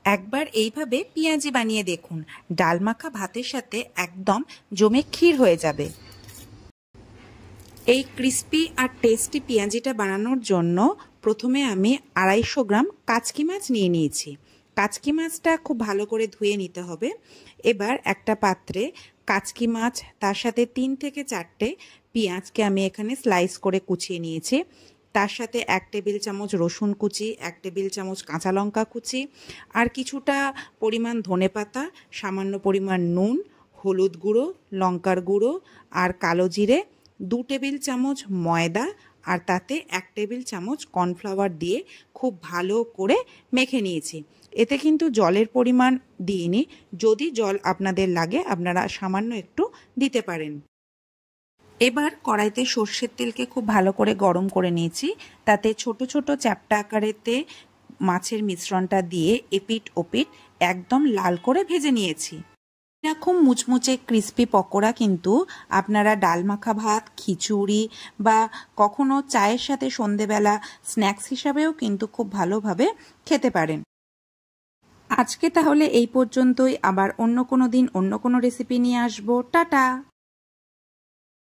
একবার এইভাবে পেঁয়াজি বানিয়ে দেখুন, ডাল মাখা ভাতের সাথে একদম জমে ক্ষীর হয়ে যাবে। এই ক্রিস্পি আর টেস্টি পেঁয়াজিটা বানানোর জন্য প্রথমে আমি 250 গ্রাম কাচকি মাছ নিয়ে নিয়েছি। কাচকি মাছটা খুব ভালো করে ধুয়ে নিতে হবে। এবার একটা পাত্রে কাচকি মাছ, তার সাথে 3 থেকে 4টে পেঁয়াজকে আমি এখানে স্লাইস করে কুচিয়ে নিয়েছি। তার সাথে 1 টেবিল চামচ রসুন কুচি, 1 টেবিল চামচ কাঁচা লঙ্কা কুচি, আর কিছুটা পরিমাণ ধনেপাতা, সামান্য পরিমাণ নুন, হলুদ গুঁড়ো, লঙ্কার গুঁড়ো আর কালো জিরে, 2 টেবিল চামচ ময়দা আর তাতে 1 টেবিল চামচ কর্নফ্লাওয়ার দিয়ে খুব ভালো করে মেখে নিয়েছি। এতে কিন্তু জলের পরিমাণ দিইনি, যদি জল আপনাদের লাগে আপনারা সামান্য একটু দিতে পারেন। এবার কড়াইতে সর্ষের তেলকে খুব ভালো করে গরম করে নিয়েছি। তাতে ছোট ছোট চ্যাপ্টা আকারেতে মাছের মিশ্রণটা দিয়ে এপিট ওপিট একদম লাল করে ভেজে নিয়েছি। এরকম মুচমুচে ক্রিস্পি পকোড়া কিন্তু আপনারা ডাল মাখা ভাত, খিচুড়ি বা কখনো চায়ের সাথে সন্ধেবেলা স্ন্যাক্স হিসাবেও কিন্তু খুব ভালোভাবে খেতে পারেন। আজকে তাহলে এই পর্যন্তই। আবার অন্য কোনো দিন অন্য কোনো রেসিপি নিয়ে আসবো। টাটা।